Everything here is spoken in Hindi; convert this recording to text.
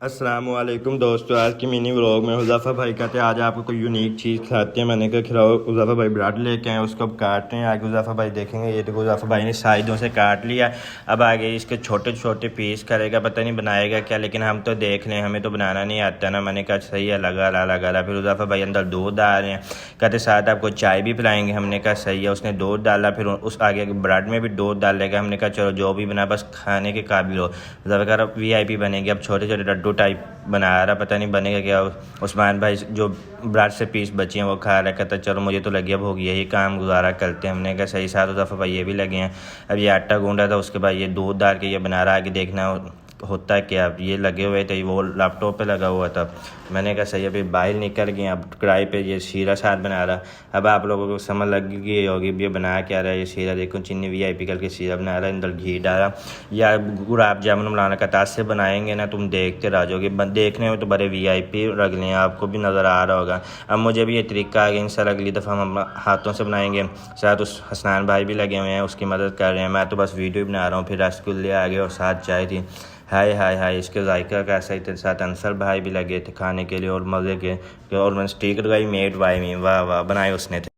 अस्सलाम वालेकुम दोस्तों, आज की मिनी व्लॉग में हुज़ैफ़ा भाई कहते हैं आज आपको कोई यूनिक चीज़ खिलाते हैं। मैंने कहा खिलाओ। हुज़ैफ़ा भाई ब्रेड लेके आए, उसको अब काट रहे हैं। आगे हुज़ैफ़ा भाई देखेंगे। ये तो हुज़ैफ़ा भाई ने साइडों से काट लिया। अब आगे इसके छोटे छोटे पीस करेगा, पता नहीं बनाएगा क्या, लेकिन हम तो देख लें, हमें तो बनाना नहीं आता ना। मैंने कहा सही है, लगा ला। फिर हुज़ैफ़ा भाई अंदर दूध डाल रहे हैं, कहते साथ आपको चाय भी पिलाएंगे। हमने कहा सही है। उसने दूध डाला, फिर उस आगे ब्रेड में भी दूध डाल लेगा। हमने कहा चलो जो भी बना बस खाने के काबिल हो। हुज़ैफ़ा कह रहा VIP बनेगी। अब छोटे छोटे लड्डू टाइप बना रहा, पता नहीं बनेगा क्या। उस्मान भाई जो ब्रेड से पीस बचे हैं वो खा रहा, कहता चलो मुझे तो लगी अब होगी, यही काम गुजारा करते हैं। हमने कहा सही। साथ हुज़ैफ़ा भाई ये भी लगे हैं। अब ये आटा गूंदा था, उसके बाद ये दूध डाल के ये बना रहा है। आगे देखना होता है क्या। अब ये लगे हुए थे, वो लैपटॉप पे लगा हुआ था। मैंने कहा सही। अभी बाहर निकल गए। अब कढ़ाई पे ये शीरा साथ बना रहा। अब आप लोगों को समझ लग गई होगी ये बना क्या रहा है। ये शीरा देखो, चीनी VIP करके शीरा बना रहा है, अंदर घी डाला। या गुलाब जामुन बनाना का ताश से बनाएंगे ना, तुम देखते रह जाओगे। देखने में तो बड़े VIP रख लें, आपको भी नज़र आ रहा होगा। अब मुझे भी ये तरीका आ गया। इंशाल्लाह अगली दफ़ा हम हाथों से बनाएंगे। साथ उस हसनान भाई भी लगे हुए हैं, उसकी मदद कर रहे हैं। मैं तो बस वीडियो बना रहा हूँ। फिर रसगुल्ले आ गए और साथ चाय थी। हाय हाय हाय, इसके जायका कैसा ही थे। साथ अंसर भाई भी लगे थे खाने के लिए और मज़े के। और मैंने स्टिकर लगाई मेड बाय मी, वाह वाह बनाए उसने थे।